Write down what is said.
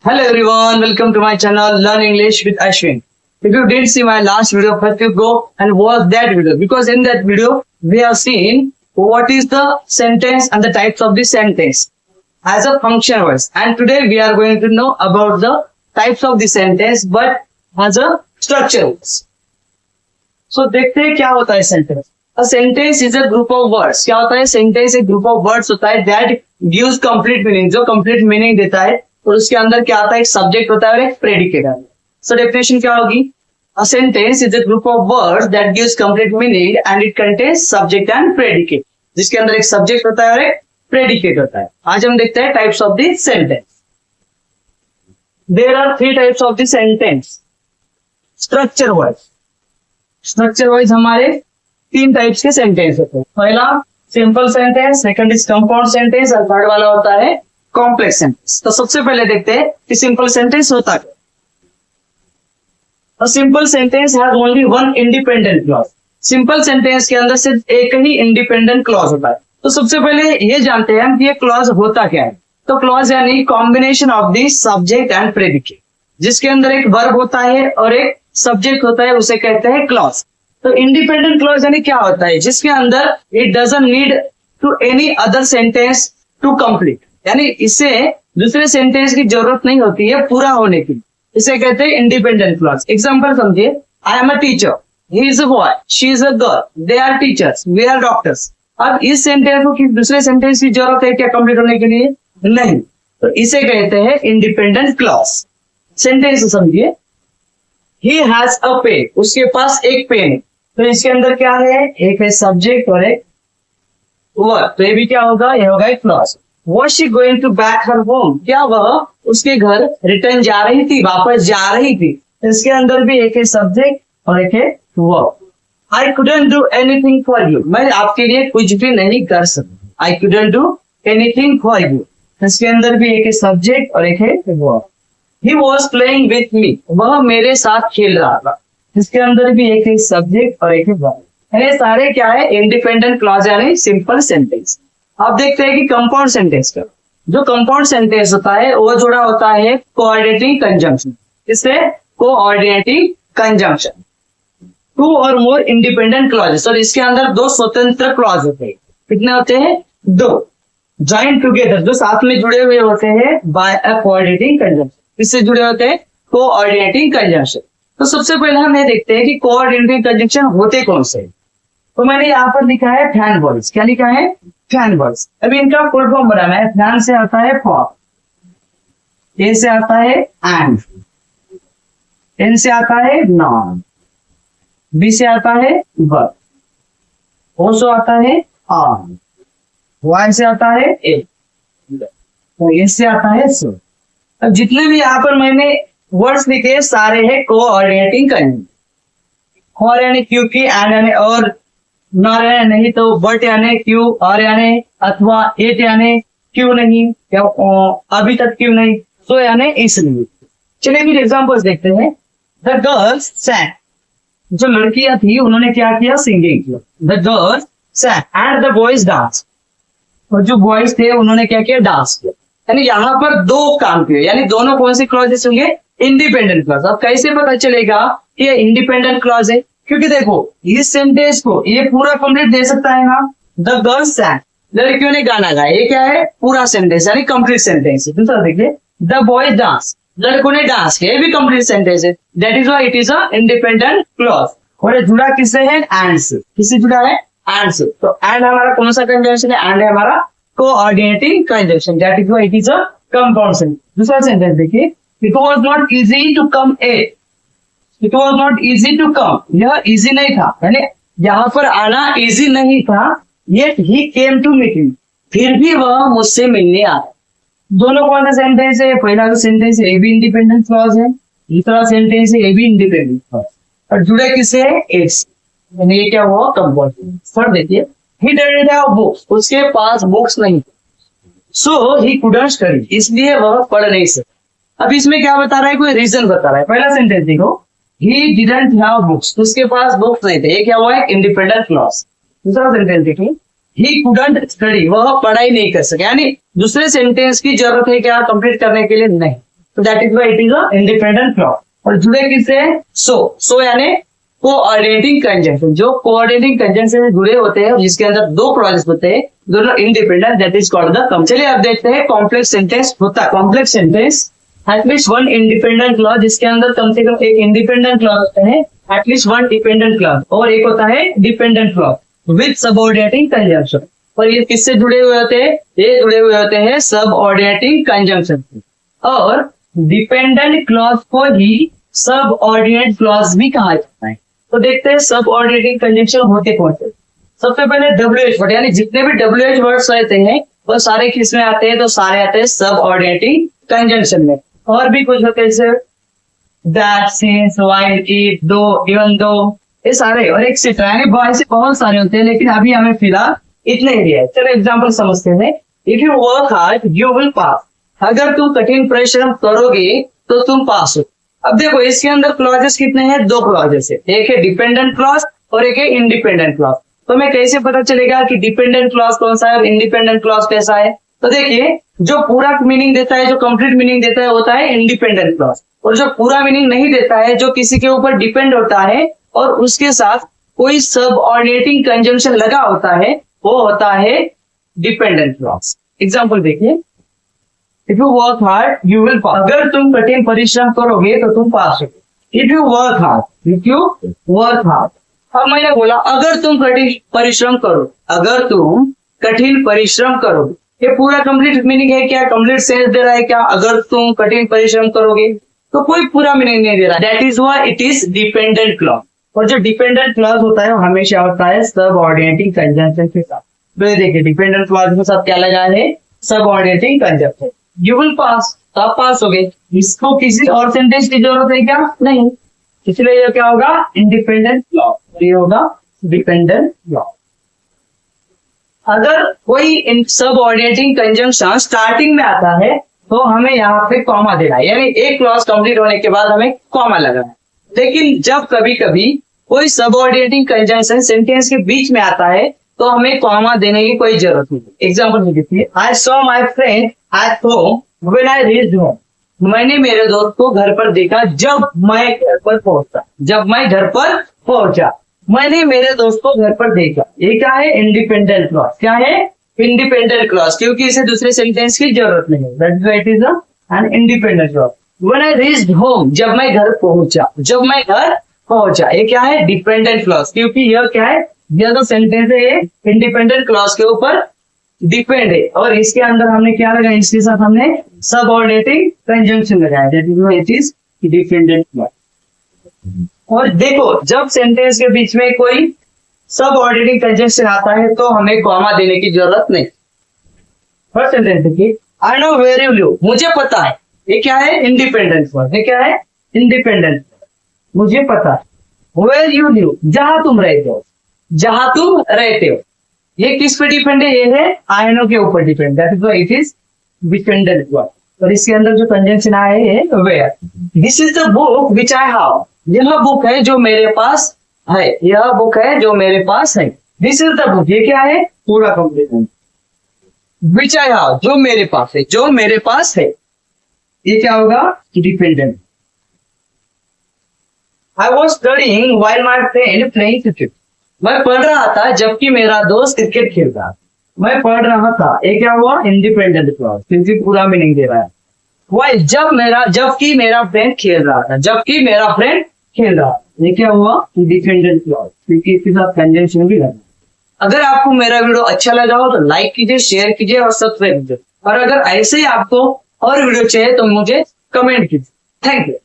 Hello everyone, welcome to my channel Learn English with Ashwin. If you didn't see my last video, first you go and watch that video, because in that video we have seen what is the sentence and the types of the sentence as a function words. And today we are going to know about the types of the sentence but as a structure words. So देखते हैं क्या होता है sentence. A sentence is a group of words. क्या होता है sentence? एक group of words होता है that gives complete meaning, जो complete meaning देता है. और उसके अंदर क्या आता है, एक सब्जेक्ट होता है और एक प्रेडिकेट आता है. सो डेफिनेशन क्या होगी? A sentence is a group of words that gives complete meaning and it contains subject and predicate. जिसके अंदर एक सब्जेक्ट होता है और एक प्रेडिकेट होता है. आज हम देखते हैं types of the sentence. There are 3 types of the sentence. Structure wise, structure wise हमारे 3 टाइप्स के सेंटेंस होते हैं. पहला simple sentence, second is compound sentence और थर्ड वाला होता है कॉम्प्लेक्स सेंटेंस. तो सबसे पहले देखते हैं कि सिंपल सेंटेंस होता है. A simple sentence has only one independent clause. Simple sentence के अंदर सिर्फ एक ही इंडिपेंडेंट क्लॉज होता है. तो सबसे पहले ये जानते हैं कि ये क्लॉज होता क्या है. तो क्लॉज यानी combination of the subject and predicate, जिसके अंदर एक वर्ब होता है और एक सब्जेक्ट होता है, उसे कहते हैं क्लॉज. तो इंडिपेंडेंट क्लॉज यानी क्या होता है? जिसके अंदर it doesn't need to any other sentence to complete, यानी इसे दूसरे सेंटेंस की जरूरत नहीं होती है पूरा होने की. इसे कहते हैं इंडिपेंडेंट क्लॉज. एग्जांपल समझिए, I am a teacher, he is a boy, she is a girl, they are teachers, we are doctors. अब इस सेंटेंस को दूसरे सेंटेंस की जरूरत है क्या कंप्लीट होने के लिए? नहीं. तो इसे कहते हैं इंडिपेंडेंट क्लॉज. सेंटेंस समझिए, ही हैज अ पेन, उसके पास एक पेन है. तो इसके अंदर क्या है? एक है सब्जेक्ट और एक वर्ब. तो ये भी क्या होगा? ये होगा एक clause. Was she going to back her home? क्या वह उसके घर रिटर्न जा रही थी, वापस जा रही थी? इसके अंदर भी एक है सब्जेक्ट और एक है verb. I couldn't do anything for you. मैं आपके लिए कुछ भी नहीं कर सकता. I couldn't do anything for you. इसके अंदर भी एक है सब्जेक्ट और एक है verb. He was playing with me. वह मेरे साथ खेल रहा था. इसके अंदर भी एक है सब्जेक्ट और एक है वर्ब. ये सारे क्या है? इंडिपेंडेंट क्लॉज यानी सिंपल सेंटेंस. अब देखते हैं कि कंपाउंड सेंटेंस का. जो कंपाउंड सेंटेंस होता है वो जुड़ा होता है कोऑर्डिनेटिंग कंजंक्शन. इससे कोऑर्डिनेटिंग कंजंक्शन. 2 और मोर इंडिपेंडेंट क्लॉजेस, और इसके अंदर 2 स्वतंत्र क्लॉज होते हैं. कितने होते हैं? 2. जॉइन टुगेदर, जो साथ में जुड़े हुए होते हैं बाय अ कोऑर्डिनेटिंग कंजंक्शन. इससे जुड़े होते हैं कोऑर्डिनेटिंग कंजंक्शन. तो सबसे पहले हम ये देखते हैं कि कोऑर्डिनेटिंग कंजंक्शन होते कौन से. तो मैंने यहाँ पर लिखा है फैन वर्ड्स. क्या लिखा है? Fan words. अभी इनका फुल फॉर्म बनाना है. फैन से आता है फॉर, ए से आता है एंड, एन से आता है नॉन, बी से आता है वर्ब, ओ से आता है ऑन, वाई से आता है ए, तो ए से आता है सो. अब जितने भी यहाँ पर मैंने वर्ड्स लिखे सारे हैं कोऑर्डिनेटिंग कंजंक्शन. फॉर यानी क्योंकि, एंड यानी और, नॉर यानी नहीं, तो बट यानी क्यों, और यानी अथवा, एट यानी क्यों नहीं, या अभी तक क्यों नहीं, सो यानी इसलिए. चलिए फिर एग्जांपल्स देखते हैं. द गर्ल्स सैंग, जो लड़कियां थी उन्होंने क्या किया? सिंगिंग किया. The girls सैंग and the boys dance, और जो बॉयज थे उन्होंने क्या किया? डांस किया. यानी यहाँ पर 2 काम किए, यानी दोनों कौन से क्लॉजेस होंगे? Independent clause. अब कैसे पता चलेगा कि ये इंडिपेंडेंट क्लॉज है? क्योंकि देखो इस सेंटेंस को ये पूरा कंप्लीट दे सकता है ना. द गर्ल्स सैंग, लड़कियों ने गाना गाया, ये क्या है? पूरा सेंटेंस यानी कंप्लीट सेंटेंस है. दूसरा देखिए, द बॉयज डांस, लड़कों ने डांस किया, ये भी कंप्लीट सेंटेंस है. That is why it is a independent clause. और ये जुड़ा किससे है? एंड से. किससे जुड़ा है? एंड से. तो एंड हमारा कौन सा कंजंक्शन है? एंड है हमारा coordinating conjunction. That is why it is a compound sentence. दूसरा सेंटेंस देखिए, it was not easy to come a. It was not easy to come, यह इजी नहीं था, यानी यहाँ पर आना इजी नहीं था. Yet he came to meet me, फिर भी वह मुझसे मिलने आया. दोनों कौन सा सेंटेंस है? पहला जो सेंटेंस है ये भी इंडिपेंडेंट क्लॉज है, दूसरा सेंटेंस है ये भी इंडिपेंडेंट क्लॉज, और जुड़े किससे? एट से. यानी ये क्या हुआ? कंपाउंड. फर्स्ट देखिए, ही डिडंट हैव बुक्स, उसके पास बुक्स नहीं, सो ही कुडंट स्टडी, इसलिए वह पढ़ नहीं सकता. अब इसमें क्या बता रहा है? कोई रीजन बता रहा है. पहला सेंटेंस देखो, he didn't have books, उसके पास बुक्स नहीं थे, ये क्या हुआ? एक इंडिपेंडेंट क्लॉज. दूसरा सेंटेंस देखिए, he couldn't study, वह पढ़ाई नहीं कर सके, यानी दूसरे सेंटेंस की जरूरत है क्या कंप्लीट करने के लिए? नहीं. तो that is why it is a independent clause. और जुड़े किससे हैं? सो यानी कोऑर्डिनेटिंग कंजंक्शन, जो कोऑर्डिनेटिंग कंजंक्शन से जुड़े होते हैं जिसके अंदर दो क्लॉजेस होते हैं, दोनों independent, that is called the. चलिए अब देखते हैं कॉम्प्लेक्स सेंटेंस होता है। Complex sentence at least one independent clause, जिसके अंदर कम से कम एक इंडिपेंडेंट क्लॉज होता है, एटलीस्ट वन डिपेंडेंट क्लॉज, और एक होता है dependent clause with subordinating conjunction. और ये किससे जुड़े हुए होते हैं? ये जुड़े हुए होते हैं सबऑर्डिनेटिंग कंजंक्शन से। और डिपेंडेंट क्लॉज को ही सबऑर्डिनेट क्लॉज भी कहा जाता है। तो देखते हैं सबऑर्डिनेटिंग कंजंक्शन होते कौन से। सबसे पहले WH वर्ड, यानी जितने भी WH वर्ड्स रहते हैं वो सारे किस में आते हैं? तो सारे आते हैं सबऑर्डिनेटिंग कंजंक्शन में। और भी कुछ होते हैं जैसे दैट, सिंस, व्हाइल, इट, दो, इवन दो, ये सारे और एक्सेट्रा, यानी ऐसे बहुत सारे होते हैं, लेकिन अभी हमें फिलहाल इतने ही दिया है। चलो एग्जाम्पल समझते हैं। If you work hard you will pass, अगर तुम कठिन परिश्रम करोगे तो तुम पास हो। अब देखो इसके अंदर क्लॉजेस कितने हैं? दो क्लॉजेस है, एक है डिपेंडेंट क्लॉज और एक है इंडिपेंडेंट क्लॉज। तो हमें कैसे पता चलेगा कि डिपेंडेंट क्लॉज कौन सा है और इंडिपेंडेंट क्लॉज कैसा है? तो देखिए जो पूरा मीनिंग देता है, जो कंप्लीट मीनिंग देता है, होता है इंडिपेंडेंट क्लॉज। और जो पूरा मीनिंग नहीं देता है, जो किसी के ऊपर डिपेंड होता है और उसके साथ कोई सबऑर्डिनेटिंग कंजंक्शन लगा होता है, वो होता है डिपेंडेंट क्लॉज। एग्जाम्पल देखिए, if you work hard you will pass, अगर तुम कठिन परिश्रम करोगे तो तुम पास होगे। If you work hard, if you work hard. अब मैंने बोला अगर तुम कठिन परिश्रम करो, अगर तुम कठिन परिश्रम करोगे, ये पूरा कंप्लीट मीनिंग है क्या? कंप्लीट सेंस दे रहा है क्या? अगर तुम कठिन परिश्रम करोगे, तो कोई पूरा मीनिंग नहीं दे रहा। That is why it is dependent clause. और जो डिपेंडेंट क्लॉज होता है वो हमेशा होता है सबऑर्डिनेटिंग कंजंक्शन के साथ। तो देखिए डिपेंडेंट क्लॉज के साथ क्या लगा है? Subordinating conjunction. You will pass, तो आप पास हो गए। इसको किसी और सेंटेंस की जरूरत है क्या? नहीं, इसलिए ये क्या होगा? Independent clause. ये होगा डिपेंडेंट क्लॉज। अगर कोई सबऑर्डिनेटिंग कंजंक्शन स्टार्टिंग में आता है तो हमें यहाँ पे कॉमा देना है, यानी एक क्लॉज कंप्लीट होने के बाद हमें कॉमा लगाना है। लेकिन जब कभी कभी कोई सबऑर्डिनेटिंग कंजंक्शन सेंटेंस के बीच में आता है तो हमें कॉमा देने की कोई जरूरत नहीं। एग्जाम्पल देखिए, I saw my friend at home when I reached home, मैंने मेरे दोस्त को घर पर देखा जब मैं घर पर पहुंचा। जब मैं घर पर पहुंचा, मैंने मेरे दोस्त को घर पर देखा। ये क्या है? Independent clause. क्या है? इंडिपेंडेंट क्लॉज, क्योंकि इसे दूसरे सेंटेंस की जरूरत नहीं है। That is why it is an independent clause. When I reached home, जब मैं घर पहुंचा, जब मैं घर पहुंचा, ये क्या है? डिपेंडेंट क्लॉज, क्योंकि यह क्या है? यह जो सेंटेंस है इंडिपेंडेंट क्लॉज के ऊपर डिपेंड है और इसके अंदर हमने क्या लगाया? इसके साथ हमने सबऑर्डिनेटिंग कंजंक्शन लगाया। That is why it is dependent clause. और देखो जब सेंटेंस के बीच में कोई सबऑर्डिनेटिंग कंजंक्शन आता है तो हमें कॉमा देने की जरूरत नहीं। फर्स्ट सेंटेंस देखिए, I know where you live, मुझे पता है। ये क्या है? Independent clause. ये क्या है? इंडिपेंडेंट, मुझे पता है। वेयर यू लिव, जहां तुम रहते हो, जहां तुम रहते हो। ये किस पे डिपेंड है? ये है आई नो के ऊपर depend. That is why it is dependent clause. और इसके अंदर जो कंजंक्शन आया है where. This is the book which I have, यह बुक है जो मेरे पास है। यह बुक है जो मेरे पास है। दिस इज द बुक, ये क्या है? पूरा कंप्लीट। विच आई हैव, जो मेरे पास है, जो मेरे पास है, ये क्या होगा? Dependent. I was studying while my friend playing cricket, मैं पढ़ रहा था जबकि मेरा दोस्त क्रिकेट खेल रहा था। मैं पढ़ रहा था, ये क्या हुआ? इंडिपेंडेंट क्लॉज, क्योंकि पूरा मीनिंग दे रहा है। व्हाइल, जबकि मेरा फ्रेंड खेल रहा था, जबकि मेरा फ्रेंड खेल रहा, ये क्या हुआ? डिपेंडेंट क्लॉज, क्योंकि इसके साथ कंजंक्शन भी लगा। अगर आपको मेरा वीडियो अच्छा लगा हो तो लाइक कीजिए, शेयर कीजिए और सब्सक्राइब कीजिए। और अगर ऐसे ही आपको और वीडियो चाहिए तो मुझे कमेंट कीजिए। Thank you.